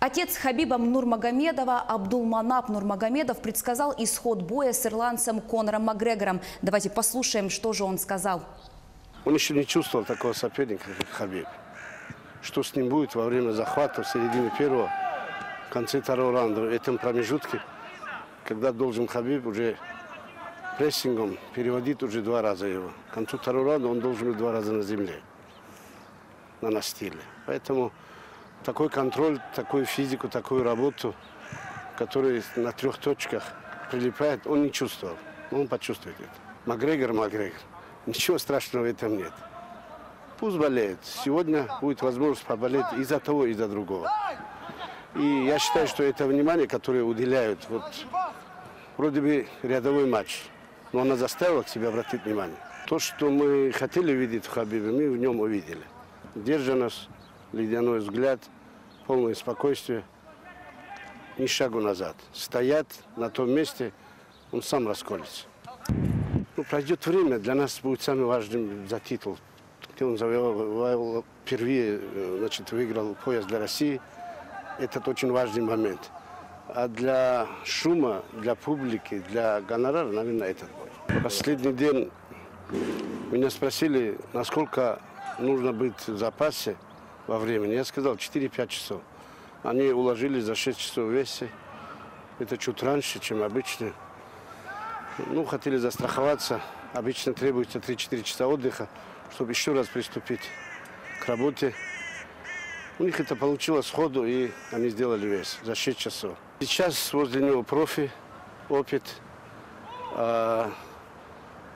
Отец Хабиба Нурмагомедова Абдулманап Нурмагомедов предсказал исход боя с ирландцем Конором Макгрегором. Давайте послушаем, что же он сказал. Он еще не чувствовал такого соперника, как Хабиб. Что с ним будет во время захвата в середине первого, в конце второго раунда, в этом промежутке, когда должен Хабиб уже прессингом переводить уже 2 раза его. К концу второго раунда он должен быть 2 раза на земле, на настиле. Поэтому такой контроль, такую физику, такую работу, которая на 3 точках прилипает, он не чувствовал. Но он почувствует это. Макгрегор. Ничего страшного в этом нет. Пусть болеет. Сегодня будет возможность поболеть и за того, и за другого. И я считаю, что это внимание, которое уделяют, вот, вроде бы рядовой матч, но она заставила к себе обратить внимание. То, что мы хотели видеть в Хабибе, мы в нем увидели. Сдержанность, ледяной взгляд, полное спокойствие, ни шагу назад. Стоят на том месте, он сам расколется. Ну, пройдет время, для нас будет самым важным за титул. Он завоевал впервые, значит, выиграл пояс для России. Это очень важный момент. А для шума, для публики, для гонорара, наверное, этот бой. Последний день меня спросили, насколько нужно быть в запасе во времени. Я сказал 4-5 часов. Они уложились за 6 часов весе. Это чуть раньше, чем обычно. Ну, хотели застраховаться. Обычно требуется 3-4 часа отдыха, чтобы еще раз приступить к работе. У них это получилось сходу, и они сделали вес за 6 часов. Сейчас возле него профи, опыт.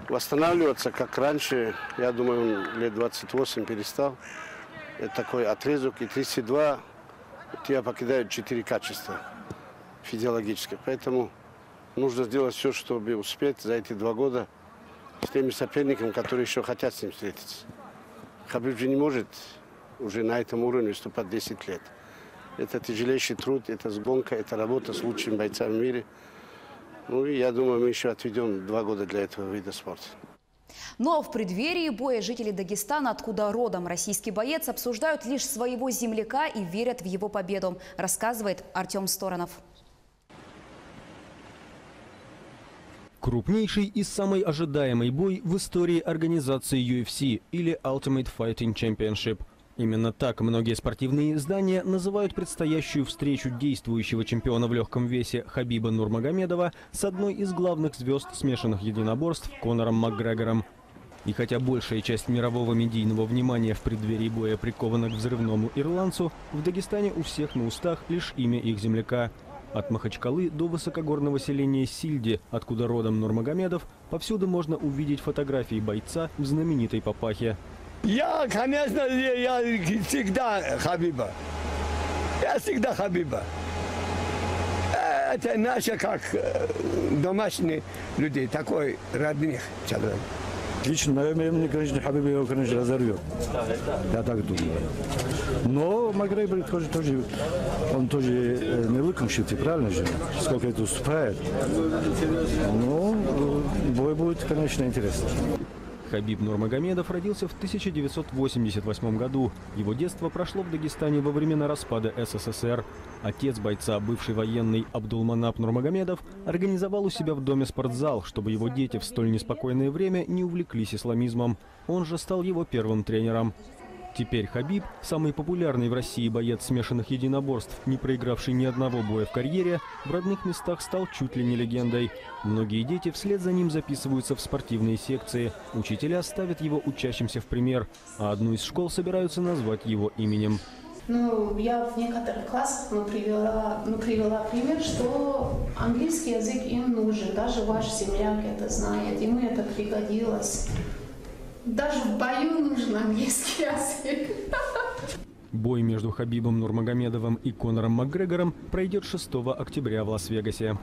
Восстанавливаться, как раньше, я думаю, он лет 28 перестал. Это такой отрезок, и 32 тебя покидают 4 качества физиологические. Поэтому нужно сделать все, чтобы успеть за эти 2 года с теми соперниками, которые еще хотят с ним встретиться. Хабиб же не может уже на этом уровне выступать 10 лет. Это тяжелейший труд, это гонка, это работа с лучшими бойцами в мире. Ну и я думаю, мы еще отведем 2 года для этого вида спорта. Ну а в преддверии боя жители Дагестана, откуда родом российский боец, обсуждают лишь своего земляка и верят в его победу, рассказывает Артем Сторонов. Крупнейший и самый ожидаемый бой в истории организации UFC или Ultimate Fighting Championship. Именно так многие спортивные издания называют предстоящую встречу действующего чемпиона в легком весе Хабиба Нурмагомедова с одной из главных звезд смешанных единоборств Конором Макгрегором. И хотя большая часть мирового медийного внимания в преддверии боя прикована к взрывному ирландцу, в Дагестане у всех на устах лишь имя их земляка. От Махачкалы до высокогорного селения Сильди, откуда родом Нурмагомедов, повсюду можно увидеть фотографии бойца в знаменитой папахе. Я, конечно, я всегда Хабиба. Я всегда Хабиба. Это наши, как домашние люди, такой родных человек. Лично, наверное, конечно, Хабиб его, конечно, разорвет. Я так думаю. Но Макгрегор тоже, он тоже не в легком счете, правильно же? Сколько это уступает. Но бой будет, конечно, интересный. Хабиб Нурмагомедов родился в 1988 году. Его детство прошло в Дагестане во времена распада СССР. Отец бойца, бывший военный Абдулманап Нурмагомедов, организовал у себя в доме спортзал, чтобы его дети в столь неспокойное время не увлеклись исламизмом. Он же стал его первым тренером. Теперь Хабиб, самый популярный в России боец смешанных единоборств, не проигравший ни одного боя в карьере, в родных местах стал чуть ли не легендой. Многие дети вслед за ним записываются в спортивные секции. Учителя ставят его учащимся в пример, а одну из школ собираются назвать его именем. Ну, я в некоторых классах привела пример, что английский язык им нужен. Даже ваш земляк это знает, ему это пригодилось. Даже в бою нужен английский язык. Бой между Хабибом Нурмагомедовым и Конором Макгрегором пройдет 6 октября в Лас-Вегасе.